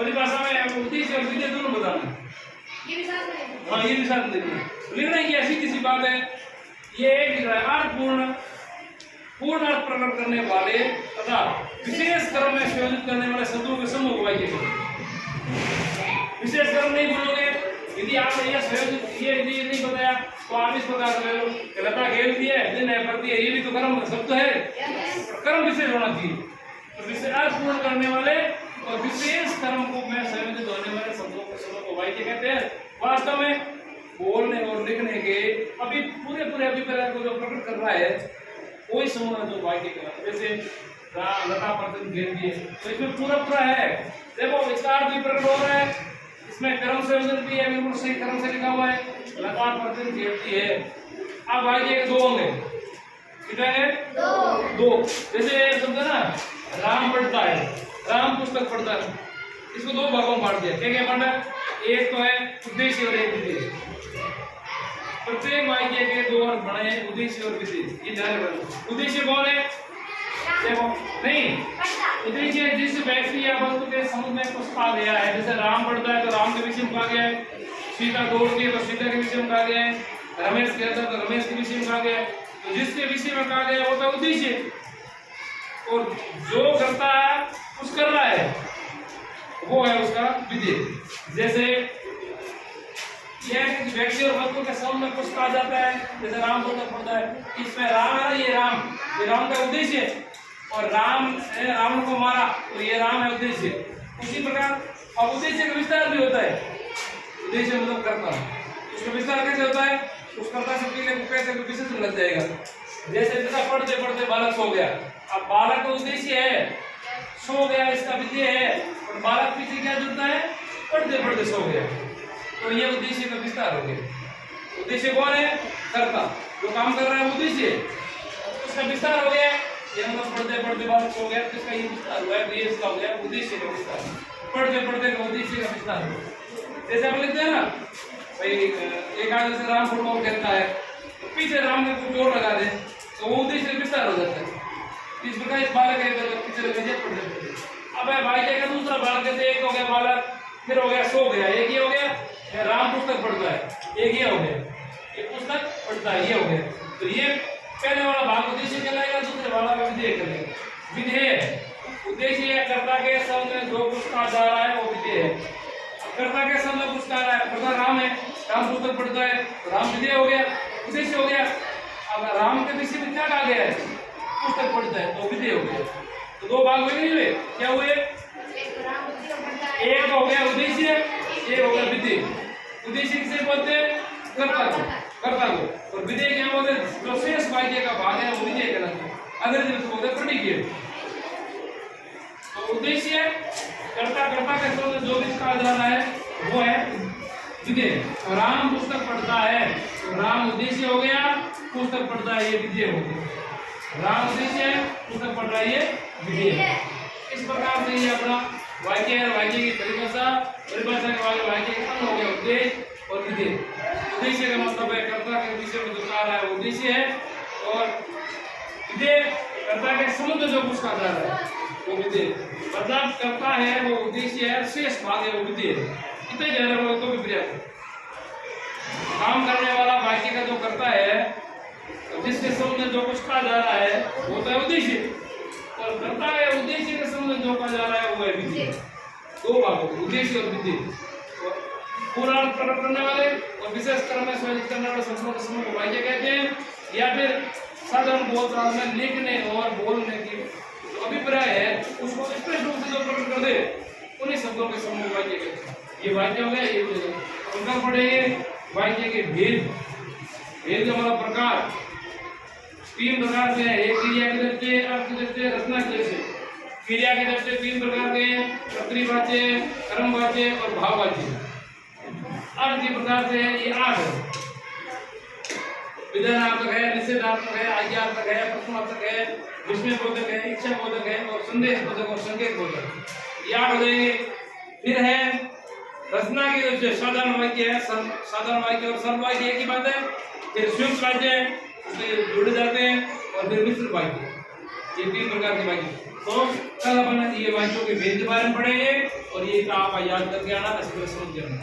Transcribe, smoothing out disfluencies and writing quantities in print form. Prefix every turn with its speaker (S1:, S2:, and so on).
S1: परिभाषा में उद्देश्य और विधेय दोनों बताना।
S2: ये भी साथ में।
S1: हाँ, ये भी साथ लिखना है। लिखना की ऐसी किसी बात है, ये एक अर्थपूर्ण पूर्ण अर्थ प्रकट करने वाले तथा विशेष क्रम में संयोजित करने वाले शब्दों के समूह को वाक्य कहते हैं। विशेष क्रम नहीं बोलोगे, यदि आपने यह संयोजित ये नहीं बताया तो आप इस प्रकार से लता खेलती है, दिन है, पड़ती है, ये भी तो कर्म शब्द है, कर्म विशेष होना चाहिए। तो विशेष अर्थ पूर्ण करने वाले और विशेष कर्म को में संयोजित होने वाले शब्दों के समूह को वाक्य कहते हैं। वास्तव में बोलने और लिखने के अभी पूरे अभिप्राय को जो प्रकट कर रहा है कोई समूह है जो वाक्य कहलाता है। जैसे लता पड़ती खेलती है, तो इसमें पूरा है। देखो इसका अर्थ भी प्रकट हो रहा है, इसमें कर्म संयोजन भी है, बिल्कुल सही कर्म से लिखा हुआ है, लता पड़ती खेलती है। अब वाक्य के दो होंगे, कितने हैं? दो। जैसे शब्द है ना, राम पढ़ता है, राम पुस्तक पढ़ता है, इसको दो भागों में बांट दिया। क्या बांटा? एक तो है उद्देश्य और एक विधेय। प्रत्येक वाक्य के दो अर्थ बने, उद्देश्य और विधेय। ये ध्यान रखना। उद्देश्य कौन है? देखो नहीं, उद्देश्य जिस व्यक्ति या वस्तु के समुद्र में कुछ कहा गया है। जैसे राम पढ़ता है तो राम के विषय में कहा गया है, सीता दौड़ती है तो सीता के विषय में कहा गया है, रमेश कहता है तो रमेश के विषय में कहा गया है। तो जिसके विषय में कहा गया होता है उद्देश्य, और जो करता है कुछ कर रहा है वो है उसका विधेय। जैसे यह व्यक्ति और वस्तु के संबंध में कुछ कहा जाता है, जैसे राम पढ़ता है, इसमें राम है, ये राम का उद्देश्य है, और रावण को मारा तो ये राम है उद्देश्य। उसी प्रकार अब उद्देश्य का विस्तार भी होता है। उद्देश्य मतलब करता है, उसका विस्तार कैसे होता है? उस कर्ता शब्द के कैसे विशेष लग जाएगा। जैसे पिता पढ़ते पढ़ते बालक सो गया, अब बालक का उद्देश्य है, सो गया इसका विधेय है, और बालक पीछे क्या जुड़ता है? पढ़ते पढ़ते सो गया, तो ये उद्देश्य का विस्तार हो गया। उद्देश्य कौन है? कर्ता, जो काम कर रहा है उद्देश्य, उसका विस्तार हो गया। ये मतलब पढ़ते पढ़ते बालक सो गया तो इसका ये विस्तार हुआ है, ये इसका हो गया उद्देश्य का विस्तार। पढ़ते पढ़ते का उद्देश्य का विस्तार हुआ। जैसे आप लिखते हैं ना भाई, एक आदमी से राम फुटबॉल खेलता है तो पीछे राम ने कुछ जोर लगा दे तो वो उद्देश्य विस्तार हो जाता है। इस प्रकार इस बालक है पीछे लगे पढ़ते पढ़ते। अब भाई क्या दूसरा बालक कहते, एक हो गया बालक, फिर हो गया सो गया, एक ये हो गया राम पुस्तक पढ़ता है, एक ये हो गया ये पुस्तक पढ़ता है, ये हो गया। तो ये पहले वाला भाग उद्देश्य कहलाएगा, दूसरे वाला का विधेय कहलाएगा। विधेय उद्देश्य है, कर्ता के शब्द में जो कुछ कहा जा रहा है वो विधेय है। कर्ता के शब्द में कुछ कहा रहा है, कर्ता राम है, राम पुस्तक पढ़ता है, राम विधेय हो गया, उद्देश्य हो गया। अब राम के विषय में क्या कहा गया है? पुस्तक पढ़ता है, तो विधेय हो गया। तो दो भाग हुए नहीं हुए? क्या हुए? एक हो गया उद्देश्य, एक हो गया विधेय। उद्देश्य किसे बोलते हैं? कर्ता को, और विधेय क्या बोलते हैं? जो शेष वाक्य का भाग है वो विधेय कहलाता है। अंग्रेजी में बोलते हैं प्रेडिकेट। तो उद्देश्य कर्ता के शब्द जो भी कहा जा रहा है वो है विधेय। राम पुस्तक पढ़ता है तो राम उद्देश्य हो गया, पुस्तक पढ़ता है ये विधेय हो गया। राम उद्देश्य है, पुस्तक पढ़ रहा है ये विधेय है। इस प्रकार से ये अपना वाक्य है, वाक्य की परिभाषा के बाद वाक्य का अंग हो गया उद्देश्य और विधेय। उद्देश्य का मतलब है कर्ता के विषय में जो कहा रहा है वो उद्देश्य है, और विधेय कर्ता के संबंध जो कुछ कहा जा रहा है वो विधेय। मतलब कर्ता है वो उद्देश्य है, शेष भाग है वो विधेय है। इतने ज्यादा तो भी पर्याप्त। काम करने वाला वाक्य का जो करता है, जिसके संबंध में जो कुछ कहा जा रहा है वो होता है उद्देश्य, और कर्ता है उद्देश्य के संबंध में जो कहा जा रहा है वो है विधेय। दो भाग होते, उद्देश्य और विधेय। पूरा अर्थ प्रकट करने वाले और विशेष क्रम में संयोजित करने वाले शब्दों के समूह को वाक्य कहते हैं, या फिर साधारण बोलचाल में लिखने और बोलने की जो अभिप्राय है उसको स्पष्ट रूप से जो प्रकट कर दे उन्हीं शब्दों के समूह को वाक्य कहते हैं। ये वाक्य हो गया। ये उनका पढ़ेंगे वाक्य के भेद का मतलब प्रकार। तीन प्रकार से है, एक क्रिया की दृष्टि, अर्थ की दृष्टि, रचना की दृष्टि। क्रिया की दृष्टि तीन प्रकार के हैं, कर्तृवाच्य, कर्मवाच्य और भाववाच्य। अर्थ की प्रकार से ये 8 है। विधानार्थक है, निषेधार्थक है, आज्ञार्थक है, प्रश्नार्थक है, विस्मयबोधक है, इच्छाबोधक है और संदेशबोधक और संकेतबोधक। ये 8 हो जाएंगे। फिर है रचना की दृष्टि, साधारण वाक्य है, साधारण वाक्य और सर्व वाक्य एक ही बात है। फिर संयुक्त वाक्य उससे जुड़े जाते हैं, और फिर मिश्र वाक्य। ये 3 प्रकार के वाक्य। तो कल अपन ये वाक्यों के भेद के बारे में पढ़ेंगे और ये आप याद करके आना, ऐसे समझ जाना।